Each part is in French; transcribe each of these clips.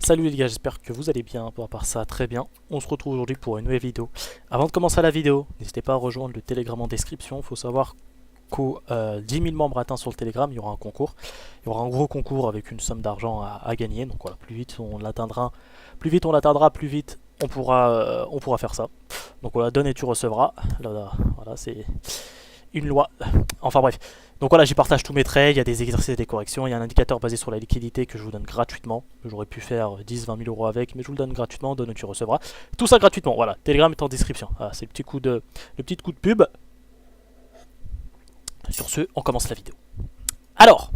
Salut les gars, j'espère que vous allez bien, à part ça très bien. On se retrouve aujourd'hui pour une nouvelle vidéo. Avant de commencer la vidéo, n'hésitez pas à rejoindre le Telegram en description. Il faut savoir qu'aux 10 000 membres atteints sur le Telegram, il y aura un concours. Il y aura un gros concours avec une somme d'argent à gagner. Donc voilà, plus vite on l'atteindra, plus vite on pourra faire ça. Donc voilà, donne et tu recevras. Là, voilà, c'est une loi. Enfin bref. Donc voilà, j'y partage tous mes traits, il y a des exercices et des corrections, il y a un indicateur basé sur la liquidité que je vous donne gratuitement. J'aurais pu faire 10-20 000 euros avec, mais je vous le donne gratuitement, donne et tu recevras. Tout ça gratuitement, voilà, Telegram est en description. Voilà, c'est le petit coup de pub. Sur ce, on commence la vidéo. Alors,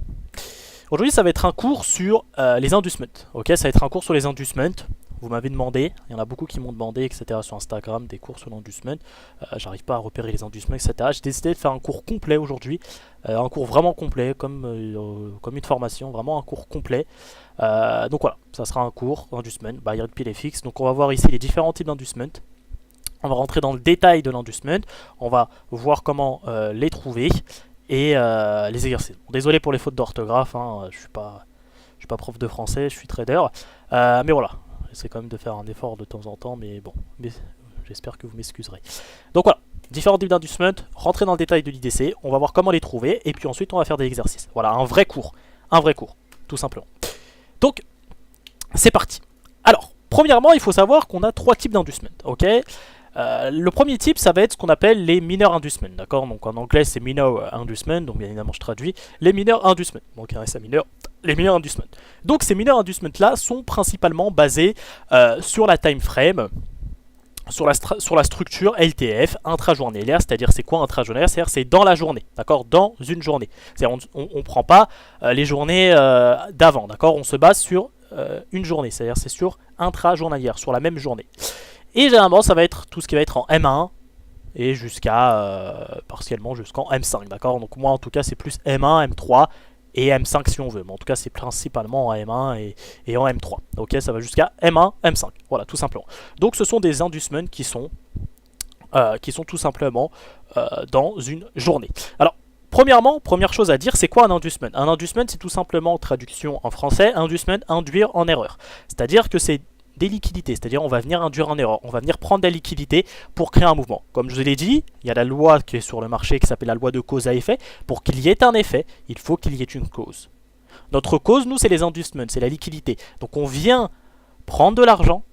aujourd'hui ça va être un cours sur les inducements. Ok, ça va être un cours sur les inducements. Vous m'avez demandé, il y en a beaucoup qui m'ont demandé, etc. sur Instagram, des cours sur l'inducement. J'arrive pas à repérer les inducements, etc. J'ai décidé de faire un cours complet aujourd'hui. Un cours vraiment complet, comme une formation, vraiment un cours complet. Donc voilà, ça sera un cours d'inducement, by RedPillFX. Donc on va voir ici les différents types d'inducement. On va rentrer dans le détail de l'inducement. On va voir comment les trouver et les exercices. Bon, désolé pour les fautes d'orthographe, hein, je suis pas prof de français, je suis trader. Mais voilà. J'essaie quand même de faire un effort de temps en temps, mais bon, j'espère que vous m'excuserez. Donc voilà, différents types d'inducement, rentrer dans le détail de l'IDC, on va voir comment les trouver, et puis ensuite on va faire des exercices. Voilà, un vrai cours, tout simplement. Donc, c'est parti. Alors, premièrement, il faut savoir qu'on a trois types d'inducement, ok. Le premier type, ça va être ce qu'on appelle les minor inducements, d'accord. Donc en anglais, c'est minor inducement, donc bien évidemment je traduis. Les minor inducements, donc un SA mineur, les minor inducements. Donc ces minor inducements là sont principalement basés sur la time frame, sur la structure LTF intrajournalière, c'est-à-dire c'est quoi intrajournalière, c'est-à-dire c'est dans la journée, d'accord, dans une journée. C'est-à-dire on prend pas les journées d'avant, d'accord, on se base sur une journée, c'est-à-dire c'est sur intrajournalière, sur la même journée. Et généralement ça va être tout ce qui va être en M1 et jusqu'à partiellement jusqu'en M5, d'accord. Donc moi en tout cas c'est plus M1, M3 et M5 si on veut, mais en tout cas c'est principalement en M1 et en M3. Ok, ça va jusqu'à M1, M5, voilà tout simplement. Donc ce sont des inducements qui sont tout simplement dans une journée. Alors premièrement, première chose à dire, c'est quoi un inducement? Un inducement, c'est tout simplement, traduction en français, inducement, induire en erreur. C'est-à-dire que c'est des liquidités, c'est-à-dire on va venir induire en erreur, on va venir prendre des liquidités pour créer un mouvement. Comme je vous l'ai dit, il y a la loi qui est sur le marché qui s'appelle la loi de cause à effet. Pour qu'il y ait un effet, il faut qu'il y ait une cause. Notre cause, nous, c'est les inducements, c'est la liquidité. Donc on vient prendre de l'argent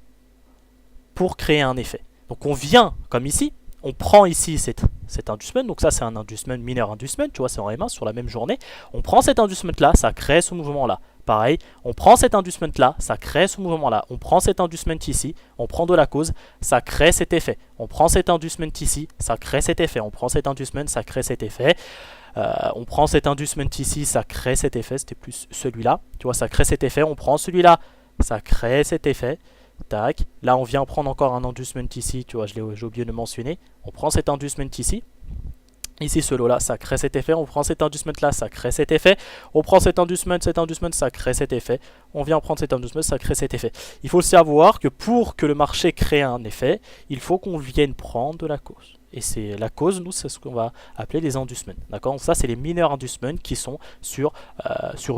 pour créer un effet. Donc on vient, comme ici, on prend ici cet inducement, donc ça c'est un inducement, mineur inducement, tu vois, c'est en M1 sur la même journée. On prend cet inducement là, ça crée ce mouvement là. Pareil, on prend cet inducement là, ça crée ce mouvement là. On prend cet inducement ici, on prend de la cause, ça crée cet effet. On prend cet inducement ici, ça crée cet effet. On prend cet inducement, ça crée cet effet. On prend cet inducement ici, ça crée cet effet. C'était plus celui-là, tu vois, ça crée cet effet. On prend celui-là, ça crée cet effet. Tac. Là, on vient prendre encore un inducement ici, tu vois, j'ai oublié de le mentionner. On prend cet inducement ici. Ici, ce lot-là, ça crée cet effet. On prend cet inducement-là, ça crée cet effet. On prend cet inducement, ça crée cet effet. On vient prendre cet inducement, ça crée cet effet. Il faut savoir que pour que le marché crée un effet, il faut qu'on vienne prendre de la cause. Et c'est la cause, nous, c'est ce qu'on va appeler les inducements. D'accord. Ça, c'est les mineurs inducements qui sont sur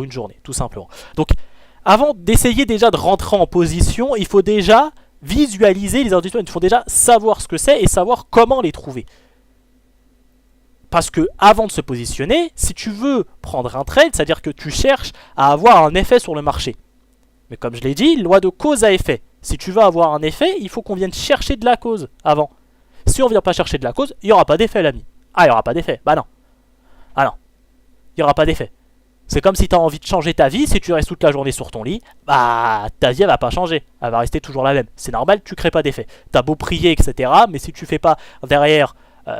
une journée, tout simplement. Donc, avant d'essayer déjà de rentrer en position, il faut déjà visualiser les inducements. Il faut déjà savoir ce que c'est et savoir comment les trouver. Parce que avant de se positionner, si tu veux prendre un trade, c'est-à-dire que tu cherches à avoir un effet sur le marché. Mais comme je l'ai dit, loi de cause à effet. Si tu veux avoir un effet, il faut qu'on vienne chercher de la cause avant. Si on ne vient pas chercher de la cause, il n'y aura pas d'effet, l'ami. Ah, il n'y aura pas d'effet. Bah non. Ah non. Il n'y aura pas d'effet. C'est comme si tu as envie de changer ta vie, si tu restes toute la journée sur ton lit, bah ta vie elle va pas changer, elle va rester toujours la même. C'est normal, tu crées pas d'effet. T'as beau prier, etc. Mais si tu fais pas derrière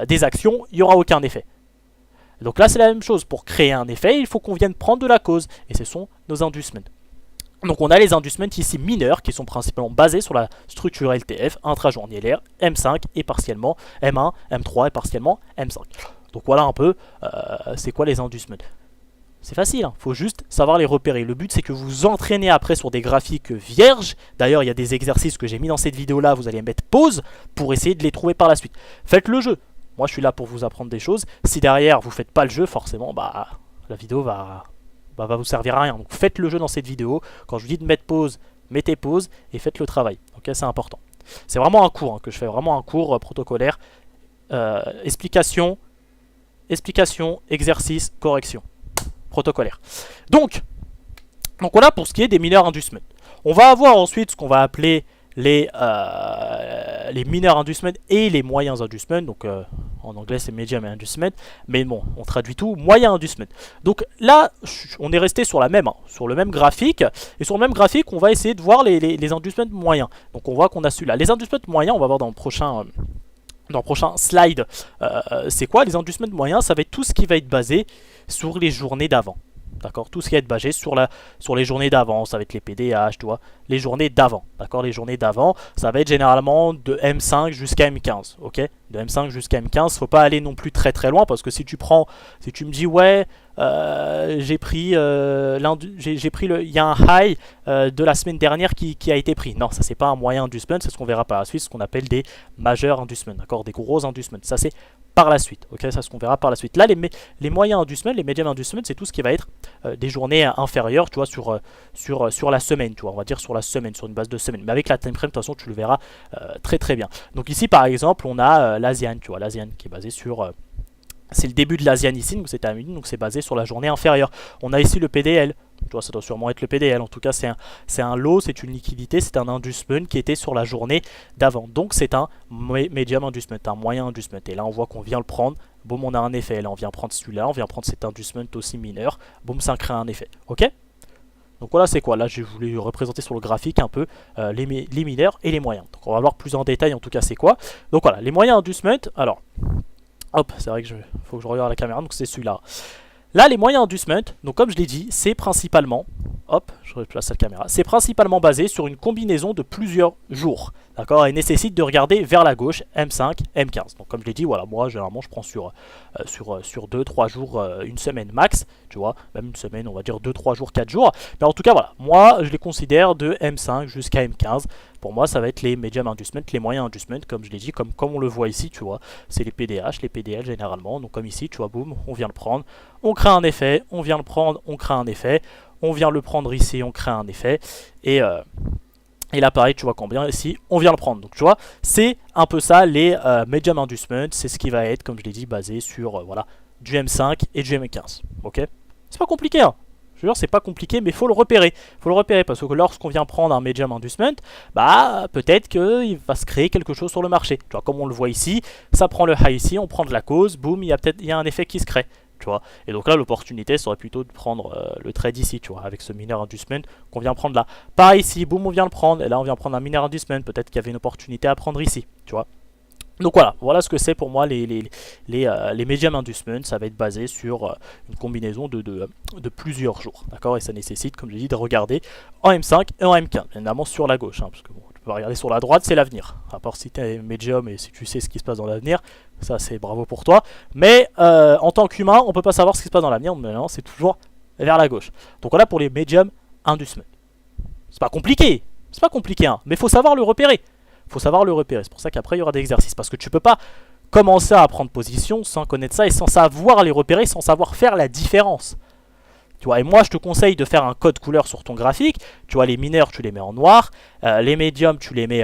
des actions, il n'y aura aucun effet. Donc là c'est la même chose, pour créer un effet, il faut qu'on vienne prendre de la cause, et ce sont nos inducements. Donc on a les inducements ici mineurs, qui sont principalement basés sur la structure LTF, intrajournalière, M5 et partiellement M1, M3 et partiellement M5. Donc voilà un peu, c'est quoi les inducements. C'est facile, hein. Faut juste savoir les repérer. Le but c'est que vous entraînez après sur des graphiques vierges. D'ailleurs il y a des exercices que j'ai mis dans cette vidéo là, vous allez mettre pause pour essayer de les trouver par la suite. Faites le jeu. Moi je suis là pour vous apprendre des choses. Si derrière vous faites pas le jeu, forcément bah la vidéo va vous servir à rien. Donc faites le jeu dans cette vidéo. Quand je vous dis de mettre pause, mettez pause et faites le travail. Ok, c'est important. C'est vraiment un cours que je fais, vraiment un cours protocolaire. Explication, exercice, correction. Protocolaire. Donc voilà pour ce qui est des minor inducements. On va avoir ensuite ce qu'on va appeler les minor inducements et les moyens inducements. Donc en anglais c'est medium inducement, mais bon, on traduit tout, moyen inducement. Donc là, on est resté sur sur le même graphique, et sur le même graphique, on va essayer de voir les inducements moyens. Donc on voit qu'on a celui-là. Les inducements moyens, on va voir dans le prochain slide, c'est quoi les inducements moyens? Ça va être tout ce qui va être basé sur les journées d'avant. D'accord, tout ce qui va être basé sur les journées d'avant, ça va être les PDH, tu vois, les journées d'avant. D'accord, les journées d'avant, ça va être généralement de M5 jusqu'à M15. Ok, de M5 jusqu'à M15, faut pas aller non plus très très loin parce que si tu me dis ouais, j'ai pris il y a un high de la semaine dernière qui a été pris. Non, ça c'est pas un moyen inducement, c'est ce qu'on verra par la suite, ce qu'on appelle des majeurs inducements, d'accord, des gros inducements. Ça c'est par la suite, ok, ça c'est ce qu'on verra par la suite. Là, les moyens inducements, les medium inducements, c'est tout ce qui va être des journées inférieures, tu vois, sur la semaine, tu vois, on va dire sur la semaine, sur une base de semaine. Mais avec la time frame, de toute façon, tu le verras très très bien. Donc ici, par exemple, on a l'ASEAN, tu vois, l'ASEAN qui est basé sur c'est le début de l'ASEAN ici, donc c'est à midi, donc c'est basé sur la journée inférieure. On a ici le PDL, tu vois, ça doit sûrement être le PDL. En tout cas, c'est un lot, c'est une liquidité, c'est un inducement qui était sur la journée d'avant. Donc c'est un medium inducement, un moyen inducement. Et là, on voit qu'on vient le prendre. Boum, on a un effet. Là, on vient prendre celui-là, on vient prendre cet inducement aussi mineur. Boum, ça crée un effet. Ok? Donc voilà, c'est quoi? Là, je voulais représenter sur le graphique un peu les mineurs et les moyens. Donc on va voir plus en détail, en tout cas, c'est quoi. Donc voilà, les moyens inducement. Alors, hop, c'est vrai que faut que je regarde la caméra, donc c'est celui-là. Là, les moyens inducement, donc comme je l'ai dit, c'est principalement, hop, je replace la caméra, c'est principalement basé sur une combinaison de plusieurs jours, d'accord, et nécessite de regarder vers la gauche, M5, M15. Donc comme je l'ai dit, voilà, moi généralement je prends sur 2-3 jours, une semaine max, tu vois, même une semaine, on va dire 2-3 jours, 4 jours. Mais en tout cas, voilà, moi je les considère de M5 jusqu'à M15. Pour moi, ça va être les medium inducement, les moyens inducement, comme je l'ai dit, comme on le voit ici, tu vois, c'est les PDH, les PDL généralement. Donc comme ici, tu vois, boum, on vient le prendre, on crée un effet, on vient le prendre, on crée un effet, on vient le prendre ici, on crée un effet, et là pareil, tu vois combien ici, on vient le prendre. Donc tu vois, c'est un peu ça les medium inducement, c'est ce qui va être, comme je l'ai dit, basé sur voilà, du M5 et du M15. Ok, c'est pas compliqué, hein. Je veux dire, c'est pas compliqué, mais il faut le repérer. Il faut le repérer parce que lorsqu'on vient prendre un medium inducement, bah peut-être qu'il va se créer quelque chose sur le marché. Tu vois, comme on le voit ici, ça prend le high ici, on prend de la cause, boum, il y a un effet qui se crée. Tu vois. Et donc là, l'opportunité serait plutôt de prendre le trade ici, tu vois, avec ce minor inducement qu'on vient prendre là. Pareil ici, boum, on vient le prendre, et là on vient prendre un minor inducement, peut-être qu'il y avait une opportunité à prendre ici, tu vois. Donc voilà ce que c'est pour moi les medium inducements. Ça va être basé sur une combinaison de plusieurs jours, d'accord, et ça nécessite, comme je l'ai dit, de regarder en M5 et en M15, évidemment sur la gauche, hein, parce que bon, tu peux regarder sur la droite, c'est l'avenir, à part si tu es medium et si tu sais ce qui se passe dans l'avenir, ça c'est bravo pour toi, mais en tant qu'humain, on peut pas savoir ce qui se passe dans l'avenir, mais non, c'est toujours vers la gauche. Donc voilà pour les medium inducements. C'est pas compliqué, hein, mais il faut savoir le repérer. Faut savoir le repérer, c'est pour ça qu'après il y aura des exercices, parce que tu peux pas commencer à prendre position sans connaître ça et sans savoir les repérer, sans savoir faire la différence. Tu vois, et moi je te conseille de faire un code couleur sur ton graphique. Tu vois, les mineurs tu les mets en noir, les médiums tu les mets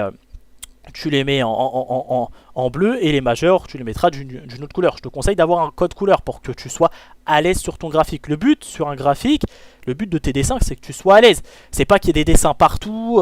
en bleu, et les majeurs tu les mettras d'une autre couleur. Je te conseille d'avoir un code couleur pour que tu sois à l'aise sur ton graphique. Le but sur un graphique, le but de tes dessins, c'est que tu sois à l'aise. C'est pas qu'il y ait des dessins partout,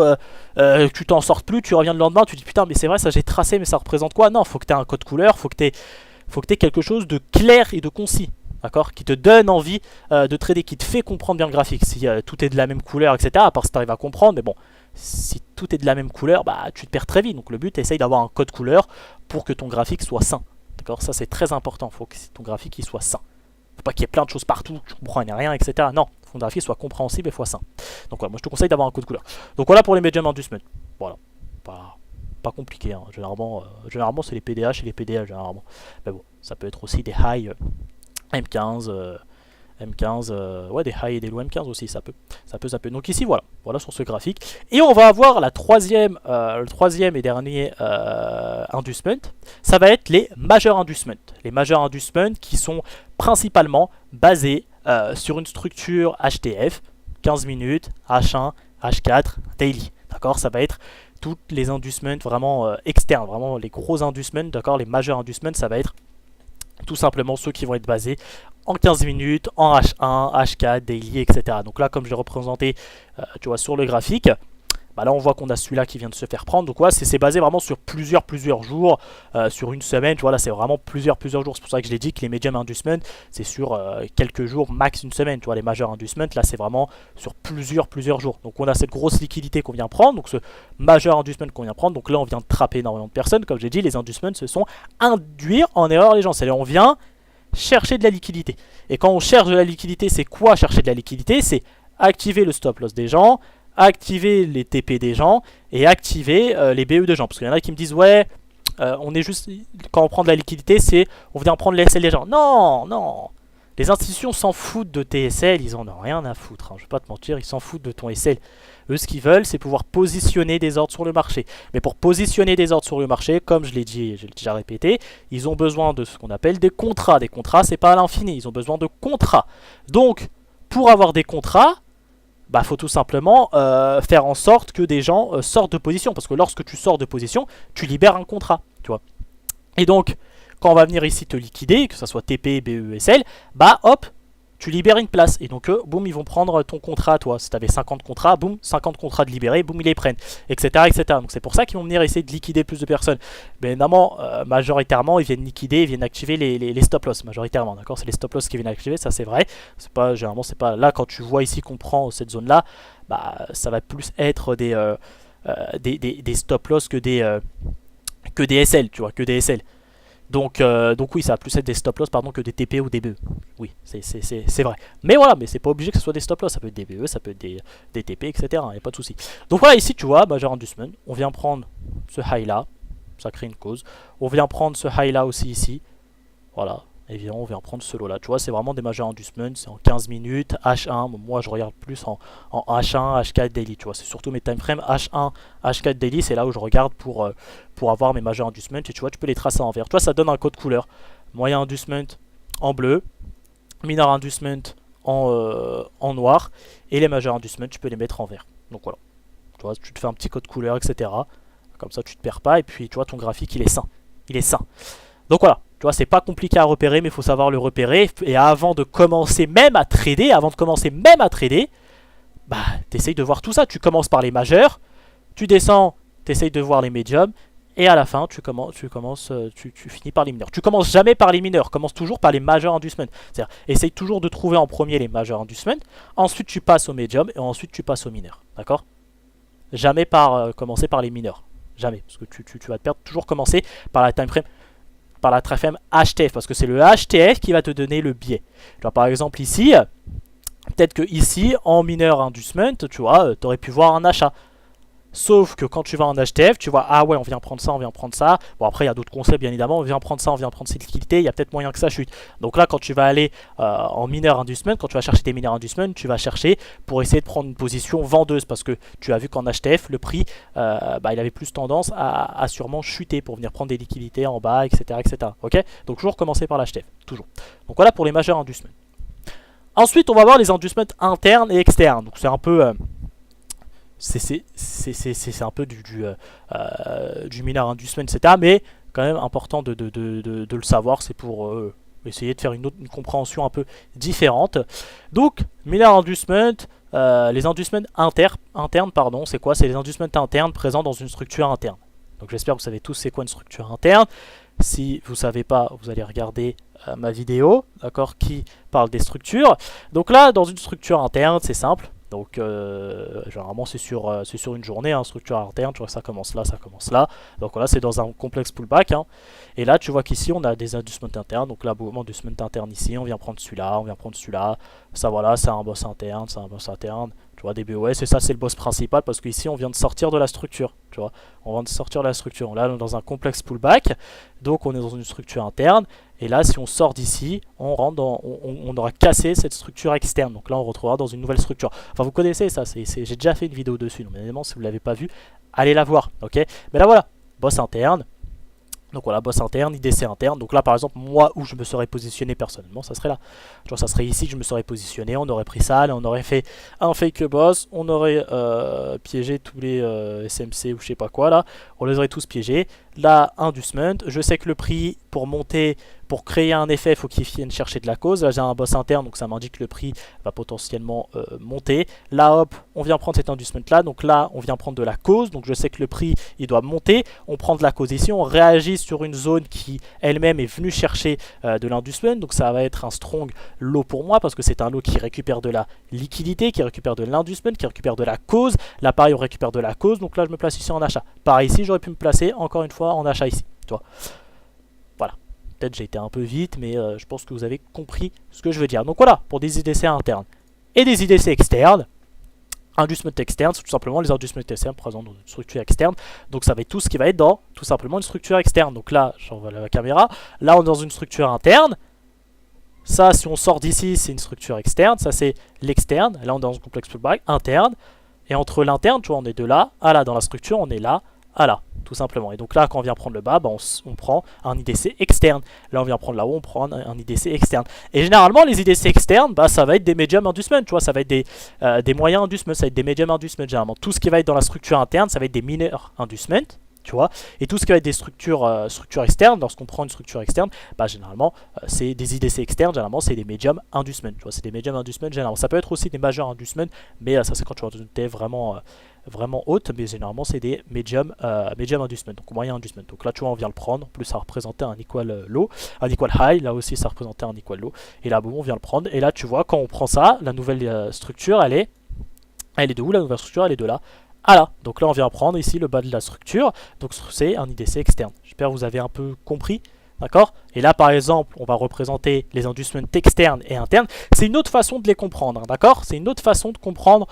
que tu t'en sortes plus, tu reviens le lendemain, tu dis putain mais c'est vrai ça j'ai tracé mais ça représente quoi? Non, faut que tu aies un code couleur, faut que tu aies quelque chose de clair et de concis. D'accord, qui te donne envie de trader, qui te fait comprendre bien le graphique. Si tout est de la même couleur, etc., à part si tu arrives à comprendre, mais bon, si tout est de la même couleur, bah tu te perds très vite. Donc le but, essaye d'avoir un code couleur pour que ton graphique soit sain. D'accord, ça c'est très important, il faut que ton graphique il soit sain. Faut pas qu'il y ait plein de choses partout, que tu comprends rien, etc. Non, il faut que ton graphique soit compréhensible et soit sain. Donc voilà, moi je te conseille d'avoir un code couleur. Donc voilà pour les medium inducement. Voilà, pas compliqué, hein. Généralement c'est les PDH et les PDL généralement. Mais bon, ça peut être aussi des high M15, ouais, des high et des low M15 aussi, ça peut. Donc ici, voilà sur ce graphique. Et on va avoir le troisième et dernier inducement. Ça va être les major inducements. Les major inducements qui sont principalement basés sur une structure HTF, 15 minutes, H1, H4, daily. D'accord, ça va être toutes les inducements vraiment externes, vraiment les gros inducements, d'accord, les majeurs inducements, ça va être tout simplement ceux qui vont être basés en 15 minutes, en H1, H4, daily, etc. Donc là, comme je l'ai représenté, tu vois, sur le graphique, bah là on voit qu'on a celui-là qui vient de se faire prendre. Donc ouais, c'est basé vraiment sur plusieurs jours, sur une semaine, tu vois, là c'est vraiment plusieurs jours. C'est pour ça que je l'ai dit que les medium inducements, c'est sur quelques jours, max une semaine, tu vois, les majeurs inducements, là c'est vraiment sur plusieurs jours. Donc on a cette grosse liquidité qu'on vient prendre, donc ce majeur inducement qu'on vient prendre, donc là on vient de trapper énormément de personnes. Comme j'ai dit, les inducements se sont induire en erreur les gens, c'est-à-dire on vient chercher de la liquidité. Et quand on cherche de la liquidité, c'est quoi chercher de la liquidité? C'est activer le stop loss des gens, activer les TP des gens et activer les BE des gens. Parce qu'il y en a qui me disent ouais, on est juste, quand on prend de la liquidité, c'est on vient prendre les SL des gens. Non, non. Les institutions s'en foutent de tes SL, ils en ont rien à foutre, hein. Je vais pas te mentir, ils s'en foutent de ton SL. Eux, ce qu'ils veulent, c'est pouvoir positionner des ordres sur le marché. Mais pour positionner des ordres sur le marché, comme je l'ai dit, je l'ai déjà répété, ils ont besoin de ce qu'on appelle des contrats. Des contrats, c'est pas à l'infini, ils ont besoin de contrats. Donc, pour avoir des contrats, bah, faut tout simplement faire en sorte que des gens sortent de position. Parce que lorsque tu sors de position, tu libères un contrat, tu vois. Et donc, quand on va venir ici te liquider, que ce soit TP, BE, SL, bah hop, tu libères une place. Et donc, boum, ils vont prendre ton contrat, toi. Si tu avais 50 contrats, boum, 50 contrats de libérés, boum, ils les prennent, etc. etc. Donc, c'est pour ça qu'ils vont venir essayer de liquider plus de personnes. Mais évidemment, majoritairement, ils viennent liquider, ils viennent activer les stop loss. Majoritairement, d'accord. C'est les stop loss qui viennent activer, ça c'est vrai. C'est pas, généralement, c'est pas là, quand tu vois ici qu'on prend cette zone-là, bah, ça va plus être des stop loss que des SL, tu vois, que des SL. Donc oui, ça va plus être des stop loss pardon, que des TP ou des BE. Oui, c'est vrai. Mais voilà, mais c'est pas obligé que ce soit des stop loss. Ça peut être des BE, ça peut être des TP, etc. Il n'y a pas de souci. Donc voilà, ici tu vois, major inducement. On vient prendre ce high là. Ça crée une cause. On vient prendre ce high là aussi ici. Voilà. Et bien, on vient prendre ce lot là. Tu vois, c'est vraiment des major inducements. C'est en 15 minutes. H1. Bon, moi, je regarde plus en H1, H4 daily. Tu vois, c'est surtout mes time frames H1, H4 daily. C'est là où je regarde pour avoir mes major inducements. Et tu vois, tu peux les tracer en vert. Tu vois, ça donne un code couleur. Moyen inducement en bleu. Minor inducement en noir. Et les major inducements, tu peux les mettre en vert. Donc voilà. Tu vois, tu te fais un petit code couleur, etc. Comme ça, tu te perds pas. Et puis, tu vois, ton graphique, il est sain. Il est sain. Donc voilà. Tu vois, c'est pas compliqué à repérer, mais il faut savoir le repérer. Et avant de commencer même à trader, bah, t'essayes de voir tout ça. Tu commences par les majeurs, tu descends, t'essayes de voir les médiums, et à la fin, tu finis par les mineurs. Tu commences jamais par les mineurs, commence toujours par les majeurs inducements. C'est-à-dire, essaye toujours de trouver en premier les majeurs inducements, ensuite tu passes aux médiums, et ensuite tu passes aux mineurs. D'accord? Jamais commencer par les mineurs. Jamais, parce que tu vas te perdre. Toujours commencer par la time frame. Par la time frame HTF, parce que c'est le HTF qui va te donner le biais. Genre, par exemple ici, peut-être que ici, en mineur inducement, tu vois, tu aurais pu voir un achat. Sauf que quand tu vas en HTF, tu vois, ah ouais, on vient prendre ça, on vient prendre ça. Bon, après, il y a d'autres concepts, bien évidemment. On vient prendre ça, on vient prendre cette liquidité. Il y a peut-être moyen que ça chute. Donc là, quand tu vas aller en mineur inducement, quand tu vas chercher tes mineurs inducement, tu vas chercher pour essayer de prendre une position vendeuse. Parce que tu as vu qu'en HTF, le prix, bah, il avait plus tendance à sûrement chuter pour venir prendre des liquidités en bas, etc. etc. Ok? Donc toujours commencer par l'HTF. Toujours. Donc voilà pour les majeurs inducements. Ensuite, on va voir les inducements internes et externes. Donc c'est un peu... c'est un peu du mineur inducement, etc. Mais quand même important de le savoir, c'est pour essayer de faire une compréhension un peu différente. Donc, mineur inducement, les inducements internes, pardon, c'est quoi? C'est les inducements internes présents dans une structure interne. Donc j'espère que vous savez tous c'est quoi une structure interne. Si vous ne savez pas, vous allez regarder ma vidéo, d'accord, qui parle des structures. Donc là, dans une structure interne, c'est simple. Donc généralement c'est sur une journée, hein, structure interne, tu vois ça commence là. Donc voilà, c'est dans un complexe pullback. Hein. Et là tu vois qu'ici on a des inducements internes. Donc là, bon, inducement interne ici, on vient prendre celui-là, Ça voilà, c'est un boss interne, Tu vois, des BOS, et ça c'est le boss principal parce qu'ici on vient de sortir de la structure. Tu vois, on vient de sortir de la structure. Là on est dans un complexe pullback, donc on est dans une structure interne. Et là, si on sort d'ici, on rentre on aura cassé cette structure externe. Donc là, on retrouvera dans une nouvelle structure. Enfin, vous connaissez ça. J'ai déjà fait une vidéo dessus. Donc, évidemment, si vous ne l'avez pas vu, allez la voir. Ok. Mais là, voilà. Boss interne. Donc voilà, boss interne, IDC interne. Donc là par exemple, moi où je me serais positionné personnellement, ça serait là. Genre ça serait ici que je me serais positionné, on aurait pris ça, là on aurait fait un fake boss, on aurait piégé tous les SMC ou je sais pas quoi là, on les aurait tous piégés. Là, inducement, je sais que le prix pour monter, pour créer un effet, il faut qu'il vienne chercher de la cause. Là j'ai un boss interne, donc ça m'indique que le prix va potentiellement monter. Là hop, on vient prendre cet inducement là, donc là on vient prendre de la cause, donc je sais que le prix il doit monter. On prend de la cause ici, on réagit sur une zone qui elle-même est venue chercher de l'inducement, donc ça va être un strong lot pour moi parce que c'est un lot qui récupère de la liquidité, qui récupère de l'inducement, qui récupère de la cause. Là pareil on récupère de la cause, donc là je me place ici en achat. Pareil ici j'aurais pu me placer encore une fois en achat ici, tu vois. Voilà, peut-être j'ai été un peu vite, mais je pense que vous avez compris ce que je veux dire. Donc voilà, pour des IDC internes et des IDC externes. Inducement externe, c'est tout simplement les inducements externes présents dans une structure externe. Donc ça va être tout ce qui va être dans tout simplement une structure externe. Donc là, j'envoie la caméra. Là, on est dans une structure interne. Ça, si on sort d'ici, c'est une structure externe. Ça, c'est l'externe. Là, on est dans un complexe pullback interne. Et entre l'interne, tu vois, on est de là à là. Dans la structure, on est là à là, tout simplement. Et donc là, quand on vient prendre le bas, bah, on prend un IDC externe. Là, on vient prendre là-haut, on prend un IDC externe. Et généralement, les IDC externes, bah, ça va être des medium inducement, tu vois, ça va être des moyens inducement, ça va être des medium inducement, généralement. Tout ce qui va être dans la structure interne, ça va être des mineurs inducement, tu vois. Et tout ce qui va être des structures externes, lorsqu'on prend une structure externe, bah, généralement, c'est des IDC externes, généralement, c'est des medium inducement, tu vois. C'est des medium inducement, généralement. Ça peut être aussi des majeurs inducement, mais ça, c'est quand tu as une TF vraiment haute, mais généralement c'est des medium inducement, donc moyen inducement. Donc là tu vois on vient le prendre, en plus ça représentait un equal low, un equal high, là aussi ça représentait un equal low, et là bon on vient le prendre, et là tu vois quand on prend ça, la nouvelle structure elle est de où la nouvelle structure? Elle est de là à là. Donc là on vient prendre ici le bas de la structure, donc c'est un IDC externe. J'espère que vous avez un peu compris. D'accord? Et là, par exemple, on va représenter les inducements externes et internes. C'est une autre façon de les comprendre, hein, d'accord? C'est une autre façon de comprendre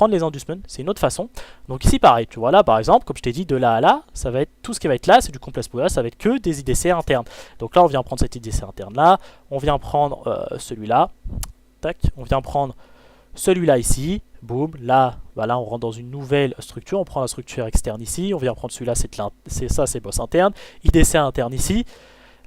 les inducements. C'est une autre façon. Donc ici, pareil, tu vois là, par exemple, comme je t'ai dit, de là à là, ça va être tout ce qui va être là, c'est du complexe pool, ça va être que des IDC internes. Donc là, on vient prendre cet IDC interne là, on vient prendre celui-là, tac, on vient prendre celui-là ici, boum, là, voilà, on rentre dans une nouvelle structure, on prend la structure externe ici, on vient prendre celui-là, c'est ça, c'est boss interne, IDC interne ici,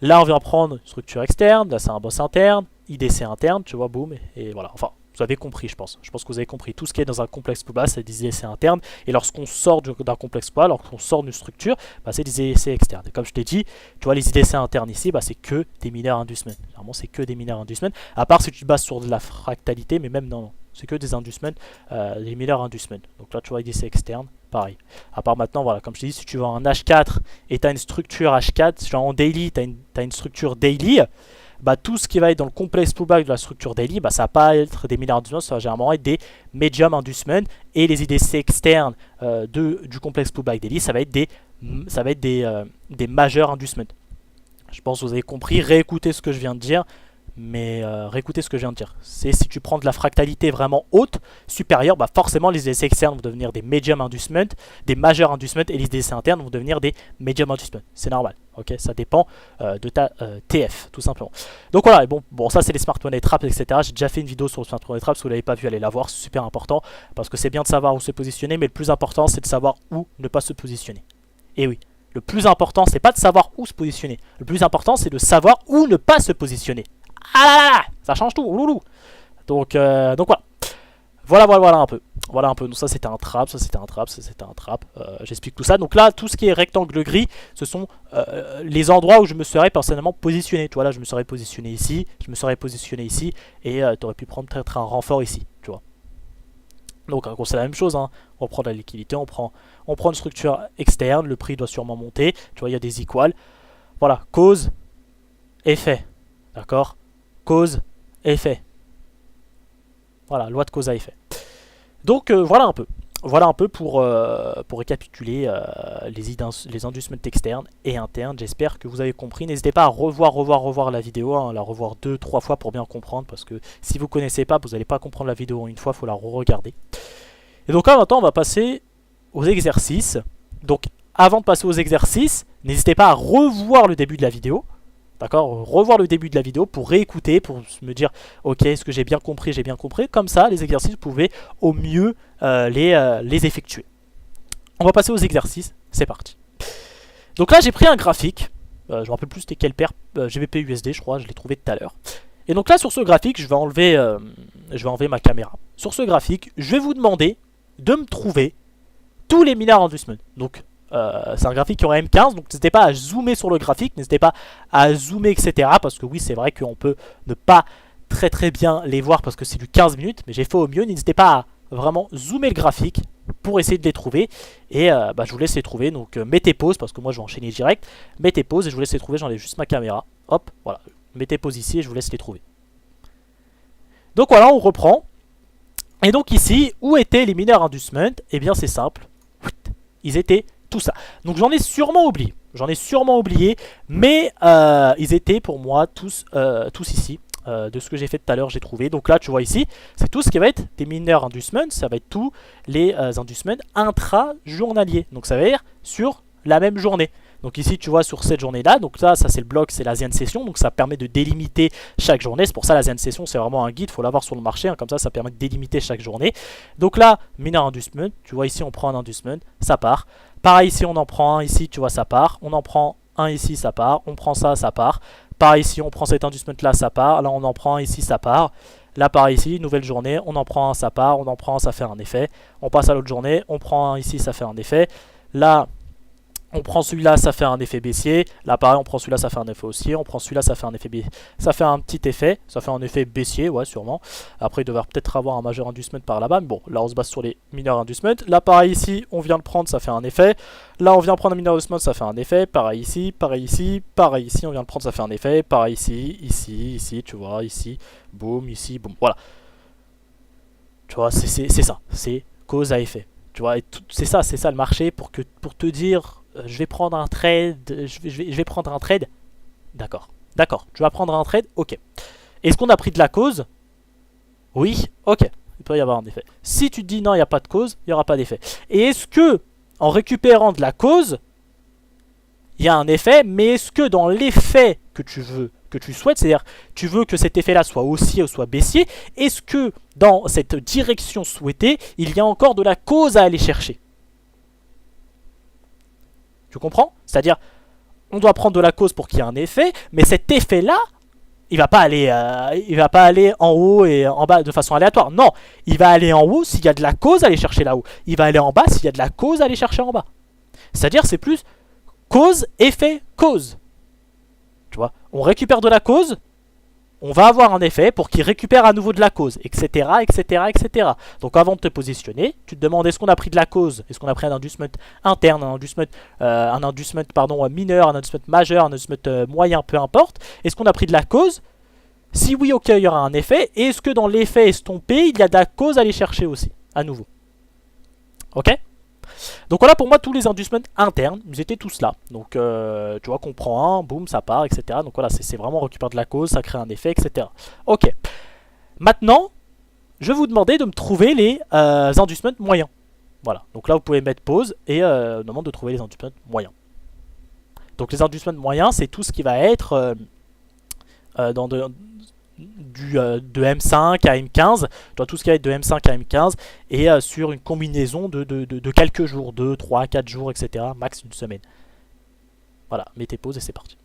là on vient prendre une structure externe, là c'est un boss interne, IDC interne, tu vois, boum, et voilà, enfin, vous avez compris je pense que vous avez compris, tout ce qui est dans un complexe pool bas, c'est des IDC internes, et lorsqu'on sort d'un complexe pool, lorsqu'on sort d'une structure, bah, c'est des IDC externes, et comme je t'ai dit, tu vois, les IDC internes ici, bah, c'est que des mineurs inducement, généralement c'est que des mineurs inducement, à part si tu te bases sur de la fractalité, mais même non. C'est que des inducements, des mineurs inducements. Donc là, tu vois, IDC externe, pareil. À part maintenant, voilà, comme je te dis, si tu veux un H4 et tu as une structure H4, genre en daily, tu as une structure daily, bah, tout ce qui va être dans le complexe pullback de la structure daily, bah, ça va pas être des mineurs inducements, ça va généralement être des medium inducements. Et les IDC externes du complexe pullback daily, ça va être des majeurs inducements. Je pense que vous avez compris. Réécoutez ce que je viens de dire. Mais réécoutez ce que je viens de dire. C'est si tu prends de la fractalité vraiment haute, supérieure, bah forcément les IDC externes vont devenir des medium inducement, des majeurs inducement, et les IDC internes vont devenir des medium inducement. C'est normal, ok? Ça dépend de ta TF, tout simplement. Donc voilà, et bon ça c'est les smart money traps, etc. J'ai déjà fait une vidéo sur le smart money traps, si vous ne l'avez pas vu, allez la voir, c'est super important, parce que c'est bien de savoir où se positionner, mais le plus important c'est de savoir où ne pas se positionner. Et oui, le plus important c'est pas de savoir où se positionner, le plus important c'est de savoir où ne pas se positionner. Ah là là, ça change tout, loulou. Donc voilà. Voilà un peu. Voilà un peu. Donc ça c'était un trap, ça c'était un trap, ça c'était un trap. J'explique tout ça. Donc là, tout ce qui est rectangle gris, ce sont les endroits où je me serais personnellement positionné. Tu vois là, je me serais positionné ici, je me serais positionné ici, et tu aurais pu prendre peut-être un renfort ici, tu vois. Donc c'est la même chose, hein. On prend de la liquidité, on prend une structure externe, le prix doit sûrement monter. Tu vois, il y a des equals. Voilà, cause, effet. D'accord? Cause, effet. Voilà, loi de cause à effet. Donc voilà un peu. Voilà un peu pour récapituler les inducements externes et internes. J'espère que vous avez compris. N'hésitez pas à revoir la vidéo, hein, la revoir 2-3 fois pour bien comprendre. Parce que si vous ne connaissez pas, vous n'allez pas comprendre la vidéo en une fois, il faut la re-regarder. Et donc là maintenant on va passer aux exercices. Donc avant de passer aux exercices, n'hésitez pas à revoir le début de la vidéo. D'accord, revoir le début de la vidéo pour réécouter, pour me dire ok, est-ce que j'ai bien compris, j'ai bien compris. Comme ça, les exercices, vous pouvez au mieux les effectuer. On va passer aux exercices, c'est parti. Donc là j'ai pris un graphique, je me rappelle plus c'était quelle paire, GBP USD je crois, je l'ai trouvé tout à l'heure. Et donc là sur ce graphique je vais enlever ma caméra. Sur ce graphique je vais vous demander de me trouver tous les mineurs inducement. Donc c'est un graphique qui aura M15, donc n'hésitez pas à zoomer sur le graphique, n'hésitez pas à zoomer etc. Parce que oui c'est vrai qu'on peut ne pas très bien les voir parce que c'est du 15 minutes, mais j'ai fait au mieux, n'hésitez pas à vraiment zoomer le graphique pour essayer de les trouver. Et je vous laisse les trouver, donc mettez pause parce que moi je vais enchaîner direct. Mettez pause et je vous laisse les trouver, j'enlève juste ma caméra. Hop, voilà, mettez pause ici et je vous laisse les trouver. Donc voilà, on reprend. Et donc ici, où étaient les mineurs inducement? Eh bien c'est simple, ils étaient tout ça. Donc j'en ai sûrement oublié, mais ils étaient pour moi tous ici. De ce que j'ai fait tout à l'heure, j'ai trouvé. Donc là, tu vois ici, c'est tout ce qui va être des mineurs inducement. Ça va être tous les inducements intra-journaliers. Donc ça va être sur la même journée. Donc ici, tu vois, sur cette journée-là, donc ça c'est le bloc, c'est la ZN session. Donc ça permet de délimiter chaque journée. C'est pour ça la ZN session, c'est vraiment un guide. Il faut l'avoir sur le marché. Hein, comme ça permet de délimiter chaque journée. Donc là, mineur inducement. Tu vois ici, on prend un inducement, ça part. Pareil ici, on en prend un ici, tu vois, ça part. On en prend un ici, ça part. On prend ça part. Pareil ici, on prend cet inducement là, ça part. Là, on en prend un ici, ça part. Là, pareil ici, nouvelle journée, on en prend un, ça part. On en prend un, ça fait un effet. On passe à l'autre journée, on prend un ici, ça fait un effet. Là, on prend celui-là, ça fait un effet baissier. Là, pareil, on prend celui-là, ça fait un effet haussier. On prend celui-là, ça fait un effet baissier. Ça fait un petit effet. Ça fait un effet baissier, ouais, sûrement. Après, il devrait peut-être avoir un majeur inducement par là-bas. Mais bon, là, on se base sur les mineurs inducement. Là, pareil ici, on vient le prendre, ça fait un effet. Là, on vient prendre un mineur inducement, ça fait un effet. Pareil ici, pareil ici, pareil ici, on vient le prendre, ça fait un effet. Pareil ici, ici, tu vois, ici, boum, ici, boum. Voilà. Tu vois, c'est ça. C'est cause à effet. Tu vois, c'est ça le marché pour te dire. Je vais prendre un trade, je vais prendre un trade. D'accord, tu vas prendre un trade, ok. Est-ce qu'on a pris de la cause? Oui, ok, il peut y avoir un effet. Si tu te dis non, il n'y a pas de cause, il n'y aura pas d'effet. Et est-ce que, en récupérant de la cause, il y a un effet, mais est-ce que dans l'effet que tu veux, que tu souhaites, c'est-à-dire tu veux que cet effet-là soit haussier ou soit baissier, est-ce que dans cette direction souhaitée, il y a encore de la cause à aller chercher? Tu comprends? C'est-à-dire, on doit prendre de la cause pour qu'il y ait un effet, mais cet effet-là, il va pas aller en haut et en bas de façon aléatoire. Non, il va aller en haut s'il y a de la cause à aller chercher là-haut. Il va aller en bas s'il y a de la cause à aller chercher en bas. C'est-à-dire, c'est plus cause, effet, cause. Tu vois? On récupère de la cause, on va avoir un effet pour qu'il récupère à nouveau de la cause, etc., etc. Donc avant de te positionner, tu te demandes est-ce qu'on a pris de la cause, est-ce qu'on a pris un inducement interne, un inducement mineur, un inducement majeur, un inducement moyen, peu importe. Est-ce qu'on a pris de la cause? Si oui, ok, il y aura un effet. Et est-ce que dans l'effet estompé, il y a de la cause à aller chercher aussi, à nouveau? Ok? Donc voilà pour moi tous les inducements internes, ils étaient tous là. Donc tu vois qu'on prend un, boum, ça part, etc. Donc voilà, c'est vraiment on récupère de la cause, ça crée un effet, etc. Ok. Maintenant, je vais vous demander de me trouver les inducements moyens. Voilà, donc là vous pouvez mettre pause et on demande de trouver les inducements moyens. Donc les inducements moyens, c'est tout ce qui va être de M5 à M15, tout ce qui va être de M5 à M15, et sur une combinaison de quelques jours, 2, 3, 4 jours, etc., max une semaine. Voilà, mettez pause et c'est parti.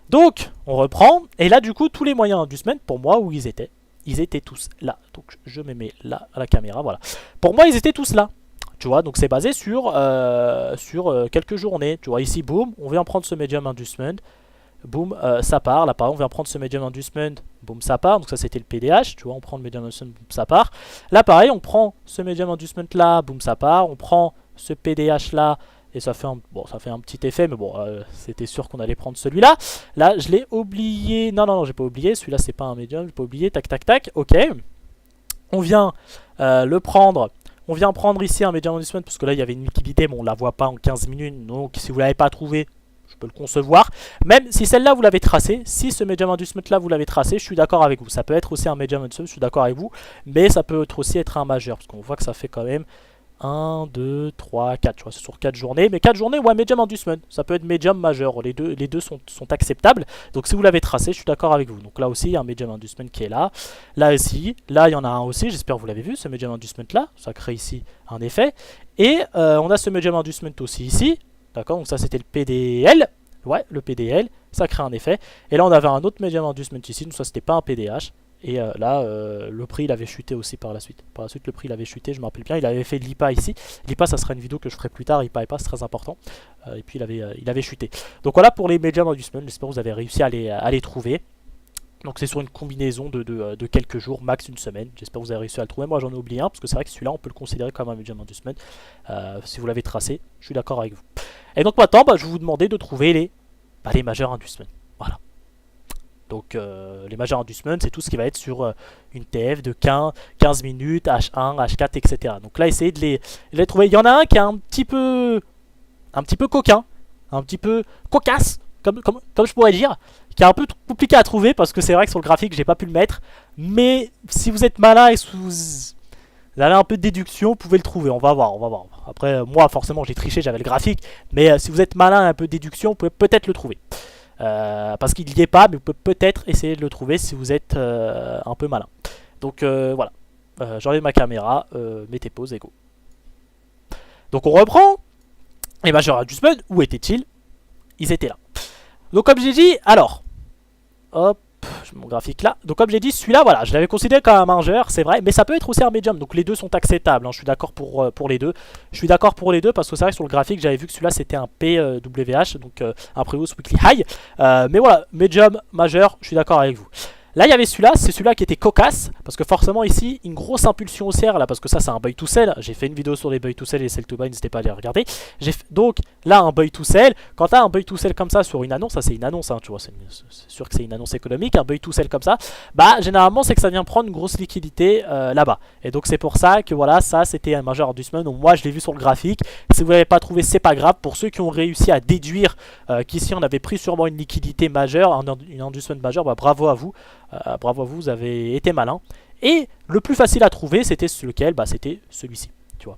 Donc, on reprend, et là du coup, tous les moyens inducement, pour moi, où ils étaient tous là. Donc je me mets là à la caméra, voilà. Pour moi, ils étaient tous là. Tu vois, donc c'est basé sur quelques journées. Tu vois, ici, boum, on vient prendre ce medium inducement. Boum, ça part. Là, par exemple, on vient prendre ce medium inducement. Boum, ça part. Donc ça, c'était le PDH. Tu vois, on prend le medium inducement, boum, ça part. Là, pareil, on prend ce medium inducement là. Boum, ça part. On prend ce PDH là. Et ça fait un petit effet. Mais bon, c'était sûr qu'on allait prendre celui-là. Là, je l'ai oublié. Non, j'ai pas oublié. Celui-là, c'est pas un medium. J'ai pas oublié. Tac, tac, tac. Ok. On vient le prendre. On vient prendre ici un medium inducement. Parce que là, il y avait une liquidité. Mais on la voit pas en 15 minutes. Donc, si vous l'avez pas trouvé, je peux le concevoir. Même si celle-là vous l'avez tracée, si ce medium inducement là vous l'avez tracé, je suis d'accord avec vous. Ça peut être aussi un medium inducement, je suis d'accord avec vous. Mais ça peut aussi être un majeur. Parce qu'on voit que ça fait quand même 1, 2, 3, 4. Tu vois, c'est sur 4 journées. Mais 4 journées, ouais, medium inducement. Ça peut être medium majeur. Les deux sont acceptables. Donc si vous l'avez tracé, je suis d'accord avec vous. Donc là aussi, il y a un medium inducement qui est là. Là aussi. Là, il y en a un aussi. J'espère que vous l'avez vu, ce medium inducement là. Ça crée ici un effet. Et on a ce medium inducement aussi ici. D'accord, donc ça c'était le PDL. Ouais, le PDL, ça crée un effet. Et là on avait un autre medium inducement ici, donc ça c'était pas un PDH. Et là, le prix il avait chuté aussi par la suite. Par la suite, le prix il avait chuté, je me rappelle bien. Il avait fait de l'IPA ici. L'IPA, ça sera une vidéo que je ferai plus tard. IPA et pas, c'est très important. Et puis il avait chuté. Donc voilà pour les medium inducement. J'espère que vous avez réussi à les trouver. Donc c'est sur une combinaison de quelques jours, max une semaine. J'espère que vous avez réussi à le trouver. Moi j'en ai oublié un, parce que c'est vrai que celui-là on peut le considérer comme un medium inducement. Si vous l'avez tracé, je suis d'accord avec vous. Et donc maintenant, je vais vous demander de trouver les majeurs inducement. Voilà. Donc les majeurs inducement, c'est tout ce qui va être sur une TF de 15 minutes, H1, H4, etc. Donc là, essayez de les trouver. Il y en a un qui est un petit peu coquin, un petit peu cocasse, comme je pourrais dire, qui est un peu compliqué à trouver parce que c'est vrai que sur le graphique, j'ai pas pu le mettre. Mais si vous êtes malin et vous avez un peu de déduction, vous pouvez le trouver. On va voir. Après, moi, forcément, j'ai triché, j'avais le graphique. Mais si vous êtes malin et un peu de déduction, vous pouvez peut-être le trouver. Parce qu'il n'y est pas, mais vous pouvez peut-être essayer de le trouver si vous êtes un peu malin. Donc voilà. J'enlève ma caméra, mettez pause et go. Donc on reprend. Les majeurs inducement, où étaient-ils? Ils étaient là. Donc comme j'ai dit, alors... Hop, je mets mon graphique là. Donc comme j'ai dit, celui-là, voilà, je l'avais considéré comme un majeur, c'est vrai, mais ça peut être aussi un medium, donc les deux sont acceptables, hein, je suis d'accord pour les deux. Je suis d'accord pour les deux parce que c'est vrai que sur le graphique, j'avais vu que celui-là c'était un PWH, donc un Previous Weekly High. Mais voilà, medium, majeur, je suis d'accord avec vous. Là, il y avait celui-là, c'est celui-là qui était cocasse, parce que forcément ici, une grosse impulsion haussière, là, parce que ça c'est un buy to sell. J'ai fait une vidéo sur les buy to sell et sell to buy, n'hésitez pas à les regarder. Donc là, un buy to sell, quand tu as un buy to sell comme ça sur une annonce, ça c'est une annonce, hein, tu vois, c'est sûr que c'est une annonce économique, un buy to sell comme ça, généralement c'est que ça vient prendre une grosse liquidité là-bas. Et donc c'est pour ça que voilà, ça c'était un majeur inducement, donc moi je l'ai vu sur le graphique. Si vous n'avez pas trouvé, c'est pas grave. Pour ceux qui ont réussi à déduire qu'ici on avait pris sûrement une liquidité majeure, une inducement majeure, bravo à vous. Bravo à vous, vous avez été malin. Et le plus facile à trouver, c'était lequel? C'était celui-ci, tu vois.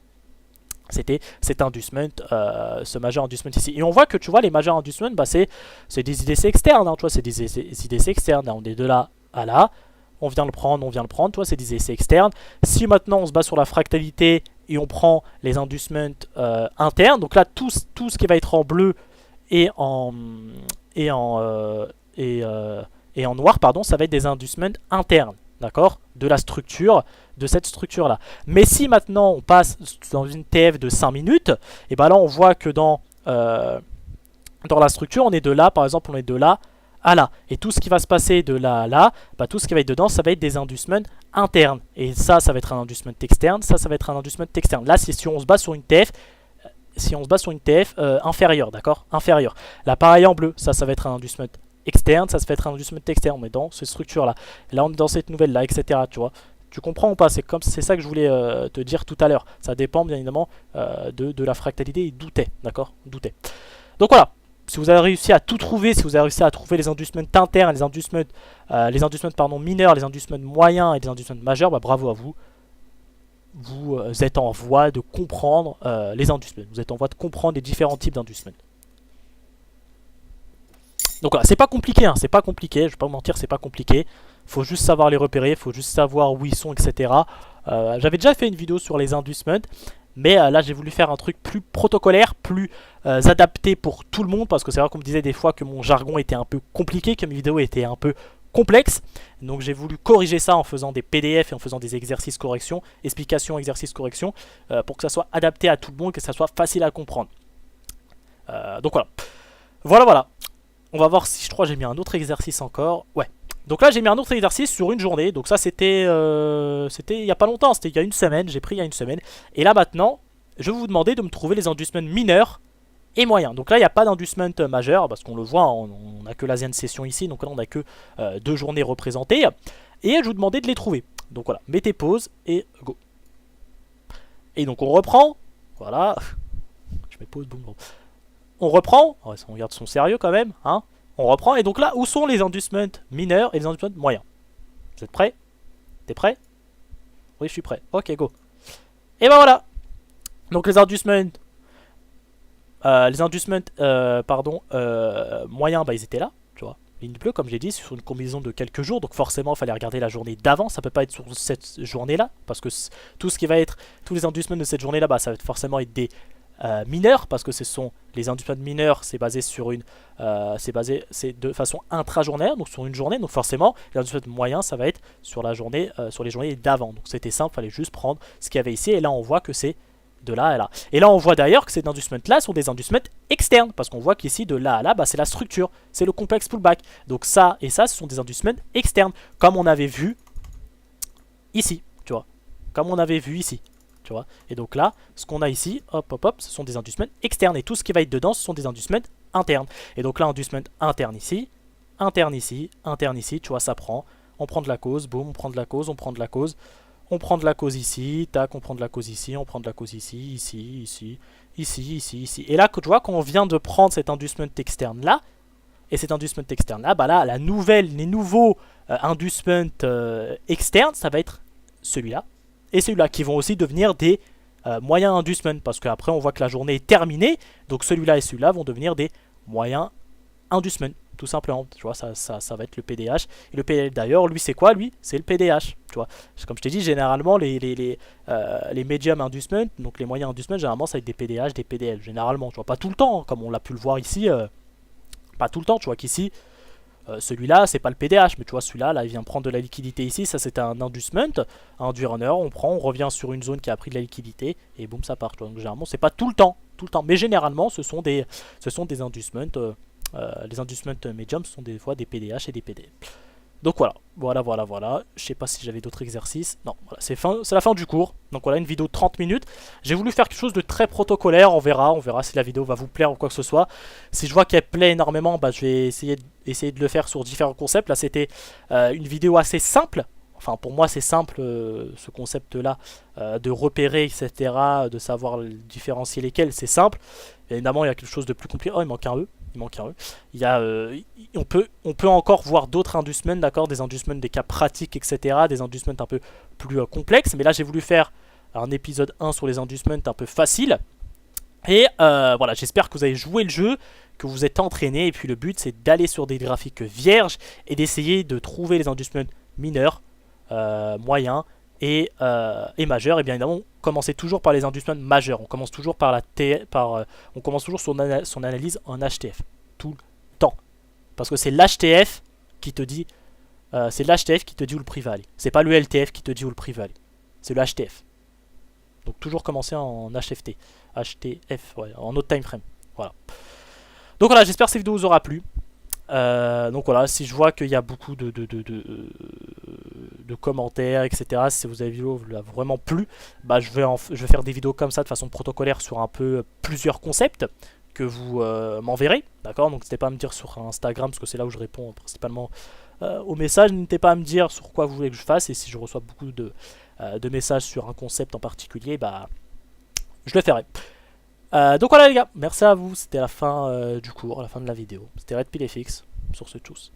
C'était cet inducement, ce majeur inducement ici. Et on voit que, tu vois, les majeurs inducement, c'est des IDC externes, hein, tu vois, c'est des IDC externes. Hein, on est de là à là, on vient le prendre, tu vois, c'est des IDC externes. Si maintenant on se base sur la fractalité et on prend les inducements internes, donc là, tout ce qui va être en bleu et en noir, pardon, ça va être des inducements internes, d'accord, de la structure, de cette structure-là. Mais si maintenant on passe dans une TF de 5 minutes, et là on voit que dans la structure, on est de là, par exemple, on est de là à là. Et tout ce qui va se passer de là à là, tout ce qui va être dedans, ça va être des inducements internes. Et ça va être un inducement externe, ça va être un inducement externe. Là, c'est si on se base sur une TF, inférieure, d'accord, inférieure. Là, pareil en bleu, ça va être un inducement externe, ça se fait être un inducement externe, on est dans cette structure là. Là on est dans cette nouvelle là, etc. Tu vois, tu comprends ou pas? C'est ça que je voulais te dire tout à l'heure. Ça dépend bien évidemment de la fractalité et d'où t'es, d'accord, d'où t'es. Donc voilà, si vous avez réussi à tout trouver, si vous avez réussi à trouver les inducements internes, les inducements mineurs, les inducements moyens et les inducements majeurs, bravo à vous. Vous êtes en voie de comprendre les inducements. Vous êtes en voie de comprendre les différents types d'inducements. Donc voilà, c'est pas compliqué, hein, c'est pas compliqué, je vais pas vous mentir, c'est pas compliqué. Faut juste savoir les repérer, faut juste savoir où ils sont, etc. J'avais déjà fait une vidéo sur les inducements, mais là j'ai voulu faire un truc plus protocolaire, plus adapté pour tout le monde, parce que c'est vrai qu'on me disait des fois que mon jargon était un peu compliqué, que mes vidéos étaient un peu complexes. Donc j'ai voulu corriger ça en faisant des PDF et en faisant des exercices correction, explications, exercices correction, pour que ça soit adapté à tout le monde, que ça soit facile à comprendre. Donc voilà. On va voir si je crois j'ai mis un autre exercice encore. Ouais. Donc là j'ai mis un autre exercice sur une journée. Donc ça c'était il n'y a pas longtemps, c'était il y a une semaine. J'ai pris il y a une semaine. Et là maintenant, je vais vous demander de me trouver les inducements mineurs et moyens. Donc là il n'y a pas d'inducement majeur parce qu'on le voit, on n'a que l'Asian session ici. Donc là on n'a que 2 journées représentées. Et je vais vous demander de les trouver. Donc voilà, mettez pause et go. Et donc on reprend. Voilà. Je mets pause, boum, boum. On reprend, on garde son sérieux quand même, hein. On reprend, et donc là, où sont les inducements mineurs et les inducements moyens? Vous êtes prêts? T'es prêt? Oui, je suis prêt. Ok, go. Et voilà. Donc les inducements, moyens, ils étaient là, tu vois. Ligne bleue, comme j'ai dit, sur une combinaison de quelques jours, donc forcément, il fallait regarder la journée d'avant. Ça peut pas être sur cette journée-là, parce que tout ce qui va être, tous les inducements de cette journée-là, ça va forcément être des mineurs, parce que ce sont les inducements mineurs, c'est basé sur une, c'est de façon intra-journaire, donc sur une journée, donc forcément les inducements moyens, ça va être sur la journée, sur les journées d'avant. Donc c'était simple, il fallait juste prendre ce qu'il y avait ici, et là on voit que c'est de là à là. Et là on voit d'ailleurs que ces inducements là sont des inducements externes, parce qu'on voit qu'ici de là à là, bah, c'est la structure, c'est le complexe pullback. Donc ça et ça, ce sont des inducements externes, comme on avait vu ici, tu vois, comme on avait vu ici. Tu vois. Et donc là, ce qu'on a ici, hop, hop, hop, ce sont des inducements externes. Et tout ce qui va être dedans, ce sont des inducements internes. Et donc là, inducement interne ici, interne ici, interne ici, tu vois, ça prend. On prend de la cause, boum, on prend de la cause, on prend de la cause. On prend de la cause ici, tac, on prend de la cause ici, on prend de la cause ici, ici, ici, ici, ici, ici. Et là, tu vois, quand on vient de prendre cet inducement externe là, et cet inducement externe là, bah là, la nouvelle, les nouveaux inducements externes, ça va être celui-là et celui-là qui vont aussi devenir des moyens inducements, parce qu'après on voit que la journée est terminée, donc celui-là et celui-là vont devenir des moyens inducements, tout simplement. Tu vois, ça va être le PDH. Et le PDH d'ailleurs, lui c'est quoi? Lui, c'est le PDH. Tu vois, comme je t'ai dit, généralement les medium inducements, donc les moyens inducements, généralement ça va être des PDH, des PDL. Généralement, tu vois, pas tout le temps, hein, comme on l'a pu le voir ici, pas tout le temps. Tu vois qu'ici, celui-là, c'est pas le PDH, mais tu vois, celui-là, là, il vient prendre de la liquidité ici. Ça, c'était un inducement, un induire un heure. On prend, on revient sur une zone qui a pris de la liquidité et boum, ça part. Donc, généralement, c'est pas tout le temps, mais généralement, ce sont des inducements. Les inducements medium sont des fois des PDH et des PD. Donc voilà. Je sais pas si j'avais d'autres exercices. Non, voilà, c'est la fin du cours. Donc voilà, une vidéo de 30 minutes. J'ai voulu faire quelque chose de très protocolaire. On verra si la vidéo va vous plaire ou quoi que ce soit. Si je vois qu'elle plaît énormément, bah, je vais essayer de le faire sur différents concepts. Là, c'était une vidéo assez simple. Enfin, pour moi, c'est simple, ce concept-là, de repérer, etc., de savoir différencier lesquels, c'est simple. Et évidemment, il y a quelque chose de plus compliqué. Oh, il manque un E. Il y a, on peut encore voir d'autres inducements, d'accord, des inducements, des cas pratiques, etc., des inducements un peu plus complexes. Mais là, j'ai voulu faire un épisode 1 sur les inducements un peu facile. Et voilà, j'espère que vous avez joué le jeu, que vous êtes entraîné. Et puis le but, c'est d'aller sur des graphiques vierges et d'essayer de trouver les inducements mineurs, moyens et majeurs. Et bien évidemment, commencez toujours par les inducements majeurs. On commence toujours par on commence toujours son analyse en HTF tout le temps, parce que c'est l'HTF qui te dit où le prix va aller. C'est pas le LTF qui te dit où le prix va aller. C'est le HTF. Donc toujours commencer en HFT, ouais, en autre time frame. Voilà. Donc voilà, j'espère que cette vidéo vous aura plu. Donc voilà, si je vois qu'il y a beaucoup de commentaires, etc., si vous avez vidéo vous a vraiment plu, bah je vais faire des vidéos comme ça de façon protocolaire sur un peu plusieurs concepts que vous m'enverrez, d'accord. Donc n'hésitez pas à me dire sur Instagram, parce que c'est là où je réponds principalement aux messages. N'hésitez pas à me dire sur quoi vous voulez que je fasse, et si je reçois beaucoup de messages sur un concept en particulier, bah je le ferai. Donc voilà les gars, merci à vous, c'était la fin du cours, la fin de la vidéo. C'était RedPillFX sur ce tchuss.